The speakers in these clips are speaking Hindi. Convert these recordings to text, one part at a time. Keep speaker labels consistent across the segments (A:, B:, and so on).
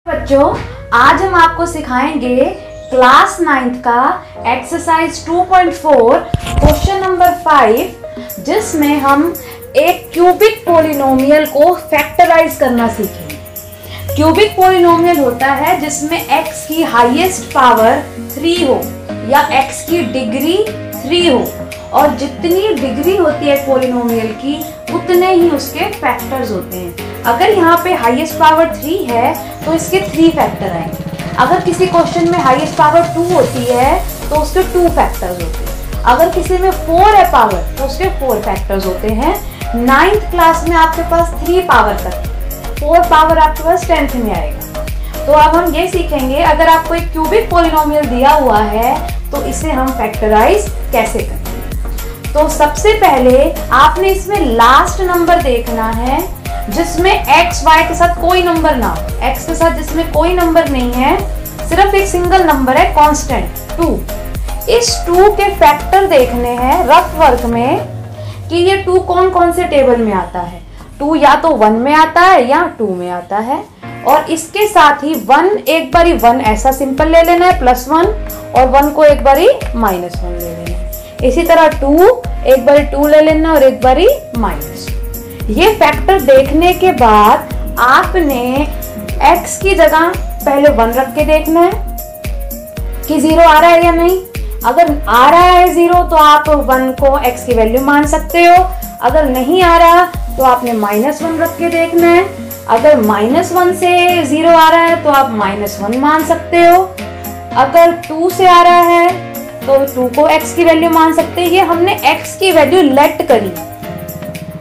A: बच्चों, आज हम आपको सिखाएंगे क्लास 9th का एक्सरसाइज 2.4 क्वेश्चन नंबर 5, जिसमें हम एक क्यूबिक पॉलिनोमियल को फैक्टराइज करना सीखेंगे। क्यूबिक पॉलिनोमियल होता है जिसमें x की हाईएस्ट पावर 3 हो या x की डिग्री 3 हो, और जितनी डिग्री होती है पॉलिनोमियल की उतने ही उसके फैक्टर्स होते हैं। अगर यहाँ पे हाईएस्ट पावर 3 है तो इसके 3 फैक्टर आएंगे। अगर किसी क्वेश्चन में हाईएस्ट पावर 2 होती है तो उसके 2 फैक्टर्स होते हैं। अगर किसी में 4 है पावर तो उसके 4 फैक्टर्स होते हैं। 9th क्लास में आपके पास 3 पावर तक, 4 पावर आपके पास 10th में आएगा। तो अब हम ये सीखेंगे, अगर आपको एक क्यूबिक पॉलिनोमियल दिया हुआ है तो इसे हम फैक्टराइज कैसे करें। तो सबसे पहले आपने इसमें लास्ट नंबर देखना है जिसमें x y के साथ कोई नंबर ना हो। x के साथ जिसमें कोई नंबर नहीं है, सिर्फ एक सिंगल नंबर है कांस्टेंट 2। इस 2 के फैक्टर देखने हैं रफ वर्क में कि ये 2 कौन कौन से टेबल में आता है। 2 या तो 1 में आता है या 2 में आता है, और इसके साथ ही 1 एक बारी 1 ऐसा सिंपल ले लेना है +1, और 1 को एक बारी -1 ले लेना है। इसी तरह 2 एक बारी 2 ले लेना और एक बारी -। ये फैक्टर देखने के बाद आपने x की जगह पहले 1 रख के देखना है कि 0 आ रहा है या नहीं। अगर आ रहा है 0 तो आप 1 को x की वैल्यू मान सकते हो। अगर नहीं आ रहा तो आपने -1 रख के देखना है। अगर -1 से 0 आ रहा है तो आप -1 मान सकते हो। अगर 2 से आ रहा है तो 2 को x की वैल्यू मान सकते हैं। ये हमने x की वैल्यू लेट करी।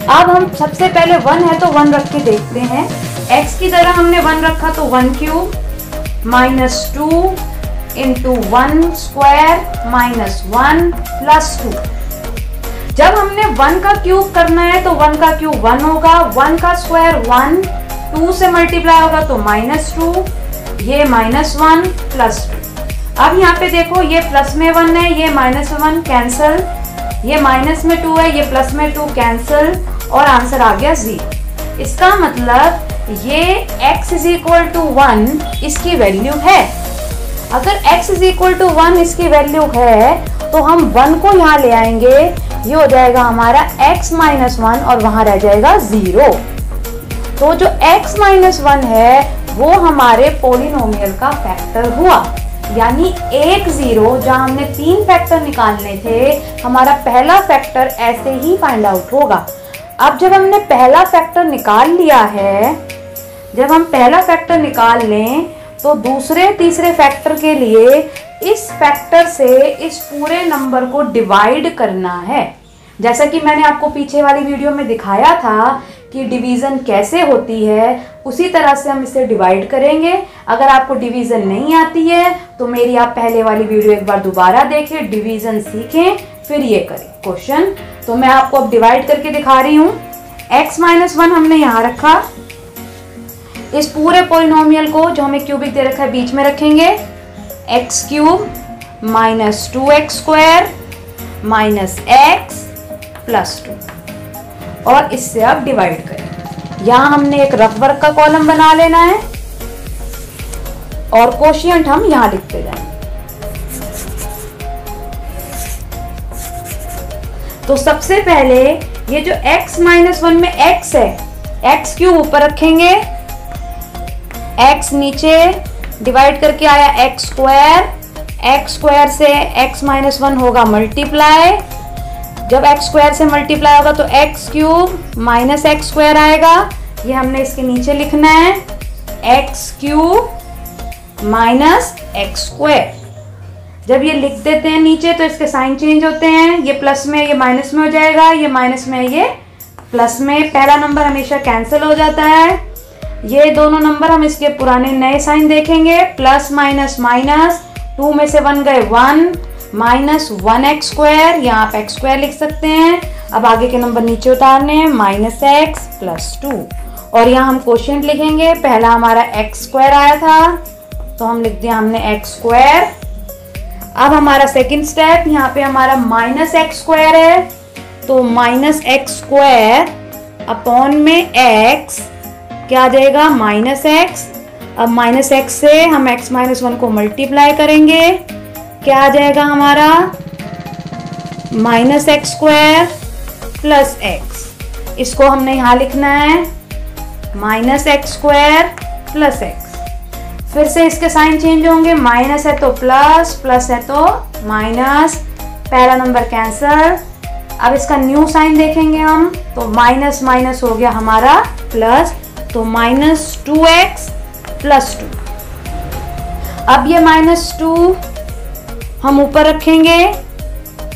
A: अब हम सबसे पहले 1 है तो 1 रख के देखते हैं। x की जगह हमने 1 रखा तो 1 क्यूब -2 × 1 स्क्वायर -1 + 2। जब हमने 1 का क्यूब करना है तो 1 का क्यूब 1 होगा, 1 का स्क्वायर 1, 2 से मल्टीप्लाई होगा तो -2, ये -1 + 2। अब यहाँ पे देखो, ये प्लस में 1 है, ये -1 कैंसल, ये माइनस में 2 है, ये प्लस में 2 कैंसल, और आंसर आ गया 0। इसका मतलब ये x = 1 इसकी वैल्यू है। अगर x = 1 इसकी वैल्यू है तो हम 1 को यहाँ ले आएंगे, ये हो जाएगा हमारा x - 1 और वहां रह जाएगा 0। तो जो x - 1 है वो हमारे पॉलिनोमियल का फैक्टर हुआ, यानी 1 0। जहां हमने 3 फैक्टर निकालने थे, हमारा पहला फैक्टर ऐसे ही फाइंड आउट होगा। अब जब हमने पहला फैक्टर निकाल लिया है, जब हम पहला फैक्टर निकाल लें तो दूसरे तीसरे फैक्टर के लिए इस फैक्टर से इस पूरे नंबर को डिवाइड करना है। जैसा कि मैंने आपको पीछे वाली वीडियो में दिखाया था कि डिवीज़न कैसे होती है, उसी तरह से हम इसे डिवाइड करेंगे। अगर आपको डिवीज़न नहीं आती है तो मेरी आप पहले वाली वीडियो एक बार दोबारा देखें, डिवीज़न सीखें, फिर ये करें क्वेश्चन। तो मैं आपको अब डिवाइड करके दिखा रही हूँ। x - 1 हमने यहाँ रखा, इस पूरे पॉलिनोमियल को जो हमें क्यूबिक दे रखा है बीच में रखेंगे। x³ - 2x² - x + 2, और इससे आप डिवाइड करें। यहाँ हमने एक रफ वर्क का कॉलम बना लेना है और कोशिएंट हम यहाँ लिखते जाएंगे। तो सबसे पहले ये जो x - 1 में x है, x³ ऊपर रखेंगे, x नीचे, डिवाइड करके आया x² से x - 1 होगा मल्टीप्लाई। जब x² से मल्टीप्लाई होगा तो x³ - x² आएगा। ये हमने इसके नीचे लिखना है, x³ - x²। जब ये लिख देते हैं नीचे तो इसके साइन चेंज होते हैं, ये प्लस में ये माइनस में हो जाएगा, ये माइनस में ये प्लस में। पहला नंबर हमेशा कैंसिल हो जाता है। ये दोनों नंबर हम इसके पुराने नए साइन देखेंगे, प्लस माइनस माइनस, 2 में से 1 गए 1, -1x², यहाँ आप x² लिख सकते हैं। अब आगे के नंबर नीचे उतारने हैं, -x + 2, और यहाँ हम क्वोशिएंट लिखेंगे। पहला हमारा x² आया था तो हम लिख दिया हमने x²। अब हमारा सेकंड स्टेप, यहाँ पे हमारा -x² है तो -x² अपॉन में x क्या आ जाएगा, -x अब माइनस एक्स से हम x माइनस 1 को मल्टीप्लाई करेंगे, क्या आ जाएगा हमारा minus x square plus x. इसको हमने यहाँ लिखना है minus x square plus x. फिर से इसके साइन चेंज होंगे, माइनस है तो प्लस, प्लस है तो माइनस, पहला नंबर कैंसल। अब इसका न्यू साइन देखेंगे हम तो माइनस माइनस हो गया हमारा प्लस, तो माइनस 2x प्लस 2। अब ये माइनस 2 हम ऊपर रखेंगे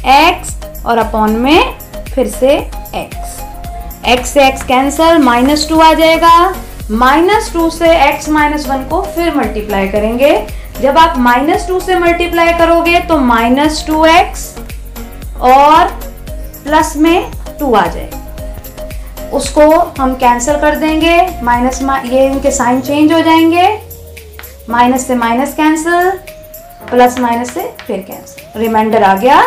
A: x और अपॉन में फिर से x से x कैंसल, माइनस 2 आ जाएगा। माइनस 2 से x माइनस 1 को फिर मल्टीप्लाई करेंगे। जब आप माइनस 2 से मल्टीप्लाई करोगे तो माइनस 2x और प्लस में 2 आ जाएगा, उसको हम कैंसिल कर देंगे। माइनस ये इनके साइन चेंज हो जाएंगे, माइनस से माइनस कैंसिल, प्लस माइनस से फिर कैंसिल, रिमाइंडर आ गया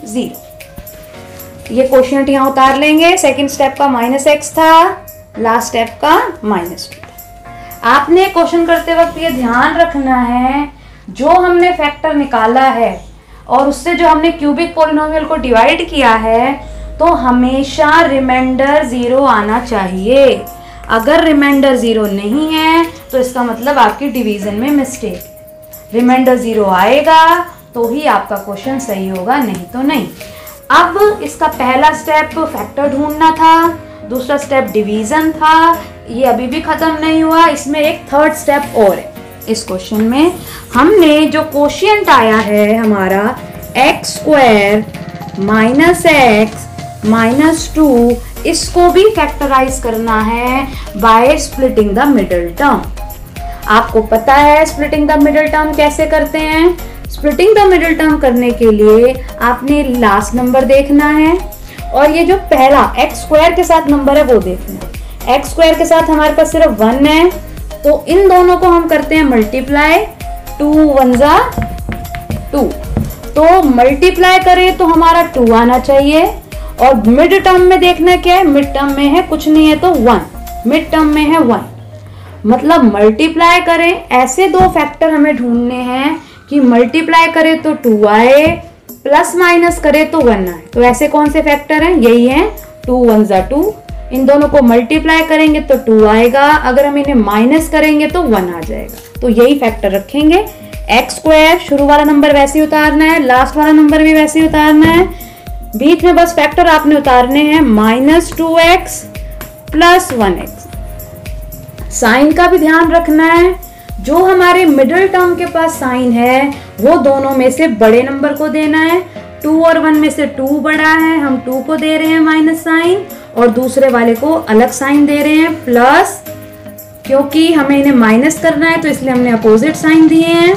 A: 0। ये क्वोशिएंट यहाँ उतार लेंगे। सेकंड स्टेप का माइनस एक्स था, लास्ट स्टेप का माइनस 2 था। आपने क्वेश्चन करते वक्त ये ध्यान रखना है, जो हमने फैक्टर निकाला है और उससे जो हमने क्यूबिक पॉलिनोमियल को डिवाइड किया है, तो हमेशा रिमाइंडर 0 आना चाहिए। अगर रिमाइंडर 0 नहीं है तो इसका मतलब आपकी डिवीजन में मिस्टेक है। रिमाइंडर 0 आएगा तो ही आपका क्वेश्चन सही होगा, नहीं तो नहीं। अब इसका पहला स्टेप फैक्टर ढूंढना था, दूसरा स्टेप डिवीजन था, ये अभी भी खत्म नहीं हुआ। इसमें एक थर्ड स्टेप और है। इस क्वेश्चन में हमने जो क्वोशिएंट आया है हमारा x square minus x minus 2, इसको भी फैक्टराइज करना है by splitting the middle term. आपको पता है स्प्लिटिंग द मिडिल टर्म कैसे करते हैं। स्प्लिटिंग द मिडिल टर्म करने के लिए आपने लास्ट नंबर देखना है और ये जो पहला एक्स स्क्वायर के साथ नंबर है वो देखना है। एक्स स्क्वायर के साथ हमारे पास सिर्फ 1 है, तो इन दोनों को हम करते हैं मल्टीप्लाई, 2 1 जा 2। तो मल्टीप्लाई करें तो हमारा 2 आना चाहिए। और मिड टर्म में देखना क्या है, मिड टर्म में है कुछ नहीं है तो 1, मिड टर्म में है 1, मतलब मल्टीप्लाई करें। ऐसे दो फैक्टर हमें ढूंढने हैं कि मल्टीप्लाई करें तो 2 आए, प्लस माइनस करें तो 1 आए। तो ऐसे कौन से फैक्टर हैं, यही हैं 2 1 जा 2। इन दोनों को मल्टीप्लाई करेंगे तो 2 आएगा, अगर हम इन्हें माइनस करेंगे तो 1 आ जाएगा। तो यही फैक्टर रखेंगे। एक्स स्क्वायर शुरू वाला नंबर वैसे ही उतारना है, लास्ट वाला नंबर भी वैसे ही उतारना है, बीच में बस फैक्टर आपने उतारने हैं minus 2x plus 1x। Sign का भी ध्यान रखना है, जो हमारे मिडिल टर्म के पास साइन है वो दोनों में से बड़े नंबर को देना है। 2 और 1 में से 2 बड़ा है, हम 2 को दे रहे हैं माइनस साइन और दूसरे वाले को अलग साइन दे रहे हैं प्लस, क्योंकि हमें इन्हें माइनस करना है तो इसलिए हमने अपोजिट साइन दिए हैं।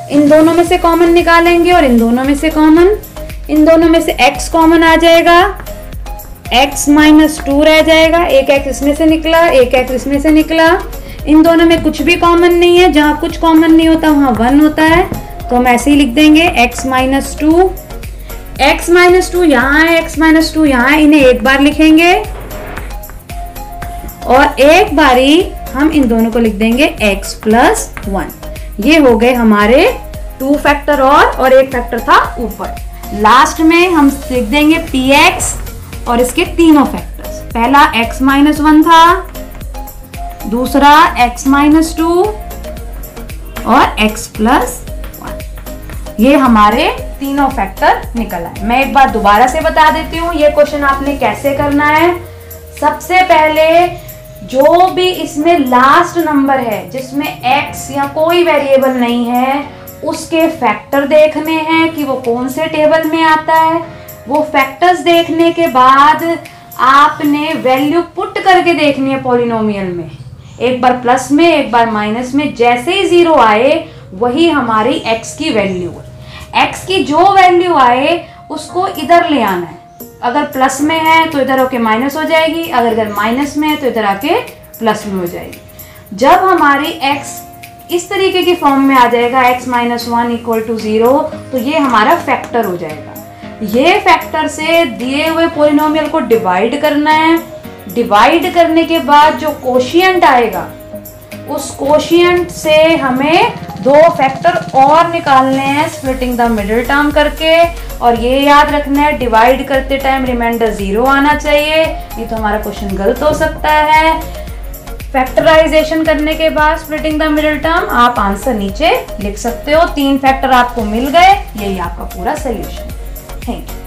A: इन दोनों में से कॉमन निकालेंगे और इन दोनों में से कॉमन, इन दोनों में से x कॉमन आ जाएगा, x माइनस 2 रह जाएगा, एक x इसमें से निकला, एक x इसमें से निकला। इन दोनों में कुछ भी कॉमन नहीं है, जहां कुछ कॉमन नहीं होता वहां 1 होता है, तो हम ऐसे ही लिख देंगे x माइनस 2। x माइनस 2 यहाँ है, x माइनस 2 यहाँ है, इन्हें एक बार लिखेंगे और एक बारी हम इन दोनों को लिख देंगे x प्लस 1। ये हो गए हमारे 2 फैक्टर और एक फैक्टर था ऊपर। लास्ट में हम लिख देंगे px और इसके तीनों फैक्टर्स। पहला x माइनस 1 था, दूसरा x माइनस 2 और x प्लस 1। ये हमारे तीनों फैक्टर निकल आए। मैं एक बार दोबारा से बता देती हूँ ये क्वेश्चन आपने कैसे करना है। सबसे पहले जो भी इसमें लास्ट नंबर है जिसमें x या कोई वेरिएबल नहीं है, उसके फैक्टर देखने हैं कि वो कौन से टेबल में आता है। वो फैक्टर्स देखने के बाद आपने वैल्यू पुट करके देखनी है पॉलिनोमियल में, एक बार प्लस में एक बार माइनस में। जैसे ही 0 आए वही हमारी x की वैल्यू है। x की जो वैल्यू आए उसको इधर ले आना है। अगर प्लस में है तो इधर होके माइनस हो जाएगी, अगर इधर माइनस में है तो इधर आके प्लस में हो जाएगी। जब हमारी x इस तरीके की फॉर्म में आ जाएगा x माइनस 1 इक्वल टू 0, तो ये हमारा फैक्टर हो जाएगा। ये फैक्टर से दिए हुए पॉलिनोमियल को डिवाइड करना है। डिवाइड करने के बाद जो कोशिएंट आएगा उस कोशिएंट से हमें 2 फैक्टर और निकालने हैं स्प्लिटिंग द मिडिल टर्म करके, और ये याद रखना है डिवाइड करते टाइम रिमाइंडर 0 आना चाहिए, नहीं तो हमारा क्वेश्चन गलत हो सकता है। फैक्टराइजेशन करने के बाद स्प्लिटिंग द मिडिल टर्म आप आंसर नीचे लिख सकते हो। 3 फैक्टर आपको मिल गए, यही आपका पूरा सोल्यूशन। Thank you.